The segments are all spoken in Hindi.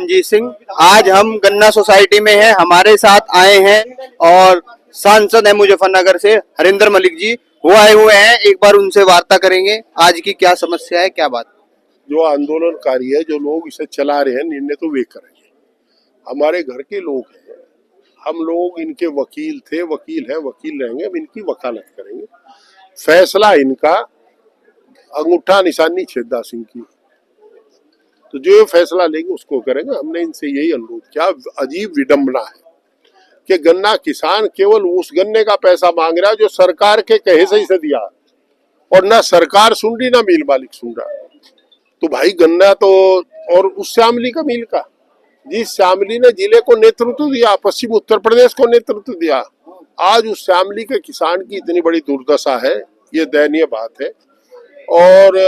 रणजीत सिंह। आज हम गन्ना सोसाइटी में हैं, हमारे साथ आए हैं और सांसद है मुजफ्फरनगर से हरिंदर मलिक जी, वो आए हुए हैं। एक बार उनसे वार्ता करेंगे, आज की क्या समस्या है, क्या बात। जो आंदोलनकारी है, जो लोग इसे चला रहे हैं, निर्णय तो वे करेंगे। हमारे घर के लोग हैं, हम लोग इनके वकील थे, वकील हैं, वकील रहेंगे, हम इनकी वकालत करेंगे। फैसला इनका, अंगूठा निशानी छेदा सिंह की, तो जो फैसला लेंगे उसको करेंगे। हमने इनसे यही अनुरोध किया। अजीब विडंबना है कि गन्ना किसान केवल उस गन्ने का पैसा मांग रहा है जो सरकार के कहे से इसे दिया, और ना सरकार सुन रही ना मिल मालिक सुन रहा। तो भाई गन्ना तो, और उस श्यामली का मिल का, जिस श्यामली ने जिले को नेतृत्व दिया, पश्चिम उत्तर प्रदेश को नेतृत्व दिया, आज उस श्यामली के किसान की इतनी बड़ी दुर्दशा है, ये दयनीय बात है और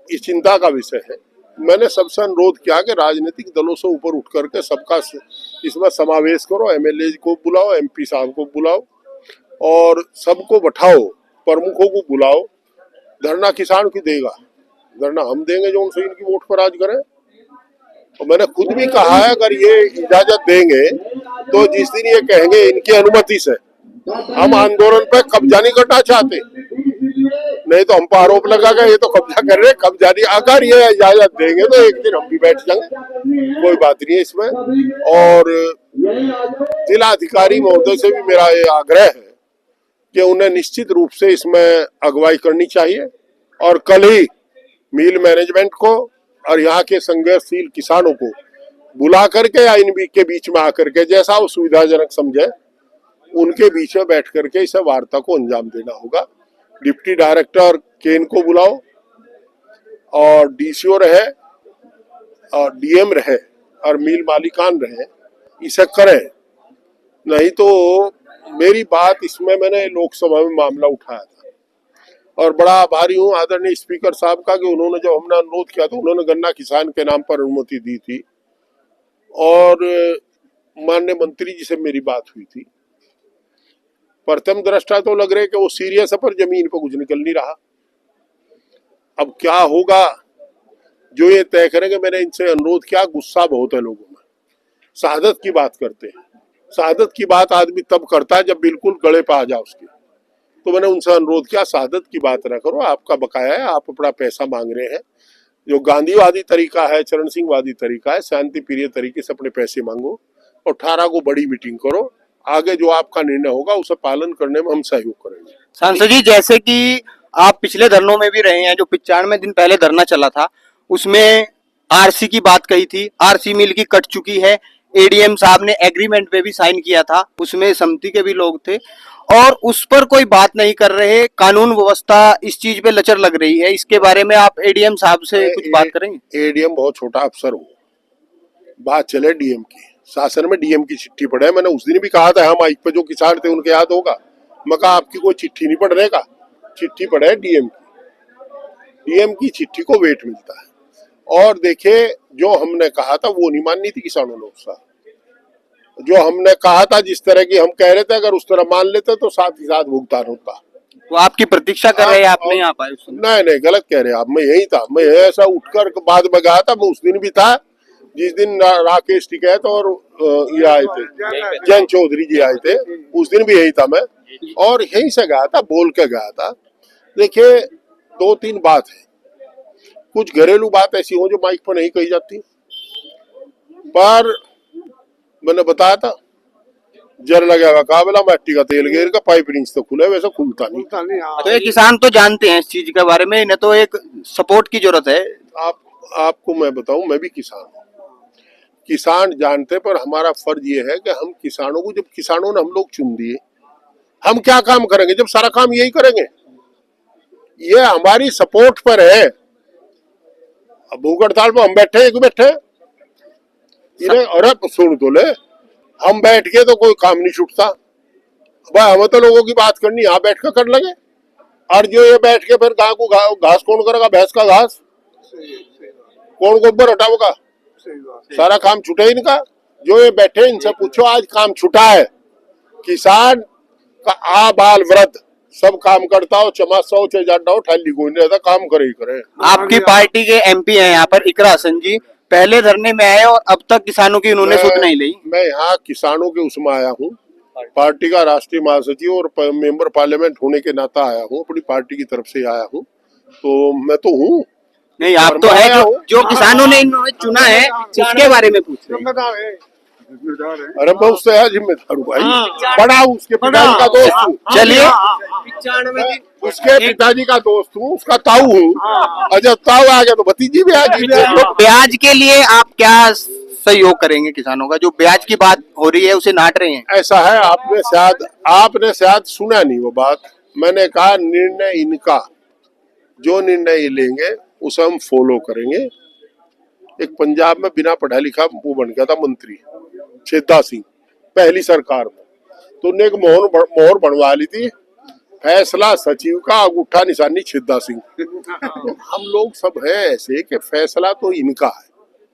इस चिंता का विषय है। मैंने सबसे अनुरोध किया कि राजनीतिक दलों से ऊपर उठ करके सबका इसमें समावेश करो, एमएलए को बुलाओ, एमपी साहब को बुलाओ और सबको बैठाओ, प्रमुखों को बुलाओ। धरना किसान की देगा, धरना हम देंगे जो उनसे इनकी वोट पर राज करें। और मैंने खुद भी कहा है, अगर ये इजाजत देंगे तो जिस दिन ये कहेंगे इनकी अनुमति से हम आंदोलन पे कब्जा नहीं करना चाहते, नहीं तो हम पर आरोप लगा ये तो कब्जा कर रहे, कब्जा नहीं। अगर ये इजाजत देंगे तो एक दिन हम भी बैठ जाएंगे, कोई बात नहीं है इसमें। और जिला अधिकारी महोदय से भी मेरा ये आग्रह है कि उन्हें निश्चित रूप से इसमें अगुवाई करनी चाहिए और कल ही मिल मैनेजमेंट को और यहाँ के संघर्षशील किसानों को बुला करके या इनके बीच में आकर के जैसा वो सुविधाजनक समझे उनके बीच में बैठ करके इस वार्ता को अंजाम देना होगा। डिप्टी डायरेक्टर केन को बुलाओ और डीसीओ रहे और डीएम रहे और मिल मालिकान रहे, इसे करें। नहीं तो मेरी बात इसमें मैंने लोकसभा में मामला उठाया था और बड़ा आभारी हूँ आदरणीय स्पीकर साहब का कि उन्होंने जब हमने अनुरोध किया तो उन्होंने गन्ना किसान के नाम पर अनुमति दी थी और माननीय मंत्री जी से मेरी बात हुई थी। प्रथम दृष्टा तो लग रहा है कि वो सीरियस है, पर जमीन पर कुछ निकल नहीं रहा। अब क्या होगा जो ये तय करेंगे। मैंने इनसे अनुरोध किया, गुस्सा बहुत है लोगों में, शहादत की बात करते हैं। शहादत की बात आदमी तब करता है जब बिल्कुल गले पे आ जाए उसके। तो मैंने उनसे अनुरोध किया, शहादत की बात ना करो, आपका बकाया है, आप अपना पैसा मांग रहे हैं। जो गांधीवादी तरीका है, चरण सिंह वादी तरीका है, शांति प्रिय तरीके से अपने पैसे मांगो और 18 को बड़ी मीटिंग करो। आगे जो आपका निर्णय होगा उसे पालन करने में हम सहयोग करेंगे। सांसद जी, जैसे कि आप पिछले धरनों में भी रहे हैं, जो 95 दिन पहले धरना चला था उसमें आरसी की बात कही थी, आरसी मिल की कट चुकी है, एडीएम साहब ने एग्रीमेंट पे भी साइन किया था, उसमें समिति के भी लोग थे और उस पर कोई बात नहीं कर रहे। कानून व्यवस्था इस चीज पे लचर लग रही है, इसके बारे में आप एडीएम साहब से कुछ बात करेंगे? एडीएम बहुत छोटा अफसर हो, बात चले डीएम की। शासन में डीएम की चिट्ठी पढ़े, मैंने उस दिन भी कहा था, हम माइक पे जो किसान थे उनके याद होगा, मैं कहा आपकी कोई चिट्ठी नहीं पढ़ने का, चिट्ठी पढ़े डीएम की। डीएम की चिट्ठी को वेट मिलता है। और देखिए, जो हमने कहा था वो नहीं माननी थी किसानों ने उत्साह। जो हमने कहा था, जिस तरह की हम कह रहे थे, अगर उस तरह मान लेते तो साथ ही साथ भुगतान होता। वो आपकी प्रतीक्षा कर रहे हैं, आप नहीं आ पाए? नहीं, गलत कह रहे आप। मैं यही था, मैं ऐसा उठकर बाद में गया था। मैं उस दिन भी था जिस दिन राकेश टिकैत और ये आए थे, जैन चौधरी जी आए थे, उस दिन भी यही था मैं, और यहीं से गया था, बोल के गया था। देखिए, 2-3 बात है, कुछ घरेलू बात ऐसी हो जो माइक पर नहीं कही जाती, पर मैंने बताया था जर लगेगा काबला, मिट्टी का तेल गिर का पाइप रिंच तो खुले, वैसे खुलता नहीं। तो ये किसान तो जानते हैं इस चीज के बारे में, इन्हें तो एक सपोर्ट की जरूरत है। आपको मैं बताऊं, मैं भी किसान हूँ, किसान जानते, पर हमारा फर्ज ये है कि हम किसानों को, जब किसानों ने हम लोग चुन दिए, हम क्या काम करेंगे जब सारा काम यही करेंगे? ये हमारी सपोर्ट पर है। अब भूख हड़ताल पर हम बैठे, एक बैठे इन्हें, अरे सुन तो ले, हम बैठ के तो कोई काम नहीं छूटता भाई, हमें तो लोगों की बात करनी, यहाँ बैठ कर कर लगे। और जो ये बैठ के फिर गाय को घास कौन करेगा? भैंस का घास कौन गोबर हटाओगा? सारा काम छूटा ही इनका। जो ये बैठे इनसे पूछो, आज काम छूटा है। किसान का आ बाल वृद्ध सब काम करता हो, चमासो चे जाता हो, ठाली कोई नहीं रहता, काम करे ही करे। आपकी पार्टी के एमपी हैं यहाँ पर इकरा हसन जी, पहले धरने में आए और अब तक किसानों की उन्होंने सुध नहीं ली। मैं यहाँ किसानों के उसमें आया हूँ, पार्टी का राष्ट्रीय महासचिव और मेंबर पार्लियामेंट होने के नाता आया हूँ, अपनी पार्टी की तरफ से आया हूँ, तो मैं तो हूँ नहीं, आप तो है जो किसानों ने इन्होंने चुना है उसके बारे में पूछ रहे हैं। अरे मैं उससे जिम्मेदार हूँ भाई, बड़ा हूँ, उसके पिताजी का दोस्त हूँ। चलिए, उसके पिताजी का दोस्त हूँ, उसका ताऊ हूँ, और जब ताऊ आ गया तो भतीजी भी आ गई। तो ब्याज के लिए आप क्या सहयोग करेंगे किसानों का? जो ब्याज की बात हो रही है उसे नाट रहे हैं। ऐसा है, आपने शायद सुना नहीं वो बात। मैंने कहा निर्णय इनका, जो निर्णय ये लेंगे उसे हम फॉलो करेंगे। एक पंजाब में बिना पढ़ा लिखा वो बन गया था मंत्री, छेदा सिंह, पहली सरकार में, तो उन्हें एक मोहर बनवा ली थी, फैसला सचिव का, अंगूठा निशानी छेदा सिंह। हम लोग सब हैं ऐसे कि फैसला तो इनका है,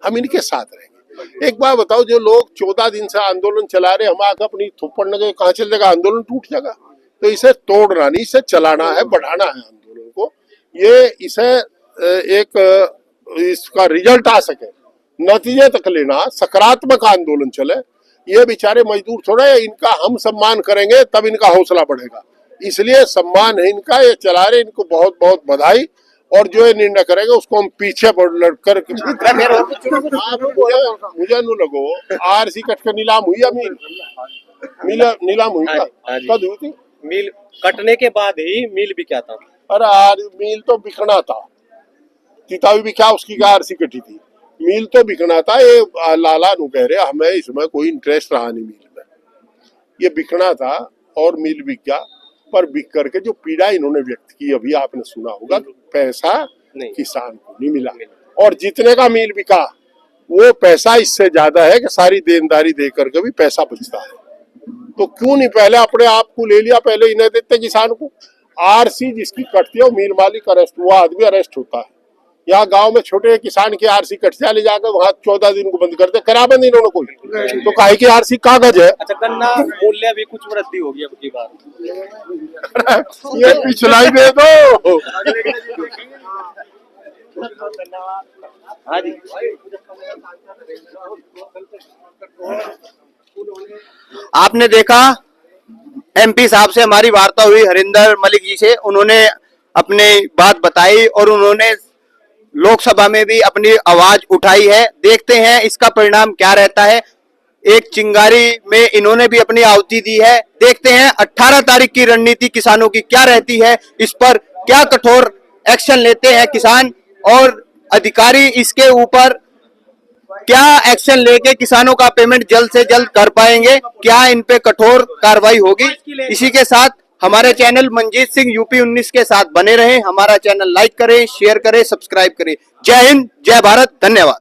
हम इनके साथ रहेंगे। एक बार बताओ, जो लोग 14 दिन से आंदोलन चला रहे, हम आकर अपनी थप्पड़ लगे कहाँ चल जाएगा, आंदोलन टूट जाएगा। तो इसे तोड़ना नहीं, इसे चलाना है, बढ़ाना है आंदोलन को। ये इसे एक इसका रिजल्ट आ सके, नतीजे तक लेना, सकारात्मक आंदोलन चले। ये बेचारे मजदूर थोड़े, इनका हम सम्मान करेंगे तब इनका हौसला बढ़ेगा, इसलिए सम्मान है इनका, ये चला रहे, इनको बहुत बहुत बधाई। और जो ये निर्णय करेंगे उसको हम पीछे लड़कर मुझे न लगो आरसी कट कर नीलाम हुई, नीलाम हुई कब हुई थी? मिल कटने के बाद ही मिल भी क्या था? अरे मिल तो बिकना था, किताबी भी क्या, उसकी क्या आरसी कटी थी, मिल तो बिकना था। ये लाला नु कह रहे हमें इसमें कोई इंटरेस्ट रहा नहीं मिल में, ये बिकना था और मिल बिक गया। पर बिक करके जो पीड़ा इन्होंने व्यक्त की, अभी आपने सुना होगा, पैसा किसान को नहीं मिला, और जितने का मिल बिका वो पैसा इससे ज्यादा है कि सारी देनदारी दे करके भी पैसा बचता है। तो क्यों नहीं पहले अपने आप को ले लिया, पहले इन्हें देते किसान को। आरसी जिसकी कटती है वो मिल मालिक अरेस्ट, वो आदमी अरेस्ट होता है। यहाँ गांव में छोटे किसान की आरसी कटते ले जाकर वहाँ 14 दिन को बंद करते, कराबंद इन्होंने कोई, तो काहे की आरसी कागज है। अच्छा, गन्ना मूल्य भी कुछ वृद्धि होगी अब की बार, ये पिछला ही दे दो। हाँ जी। आपने देखा एमपी साहब से हमारी वार्ता हुई, हरिंदर मलिक जी से, उन्होंने अपनी बात बताई और उन्होंने लोकसभा में भी अपनी आवाज उठाई है। देखते हैं इसका परिणाम क्या रहता है। एक चिंगारी में इन्होंने भी अपनी आहुति दी है। देखते हैं 18 तारीख की रणनीति किसानों की क्या रहती है, इस पर क्या कठोर एक्शन लेते हैं किसान और अधिकारी, इसके ऊपर क्या एक्शन लेके किसानों का पेमेंट जल्द से जल्द कर पाएंगे, क्या इन पे कठोर कार्रवाई होगी। इसी के साथ हमारे चैनल मंजीत सिंह यूपी 19 के साथ बने रहें। हमारा चैनल लाइक करें, शेयर करें, सब्सक्राइब करें। जय हिंद, जय भारत, धन्यवाद।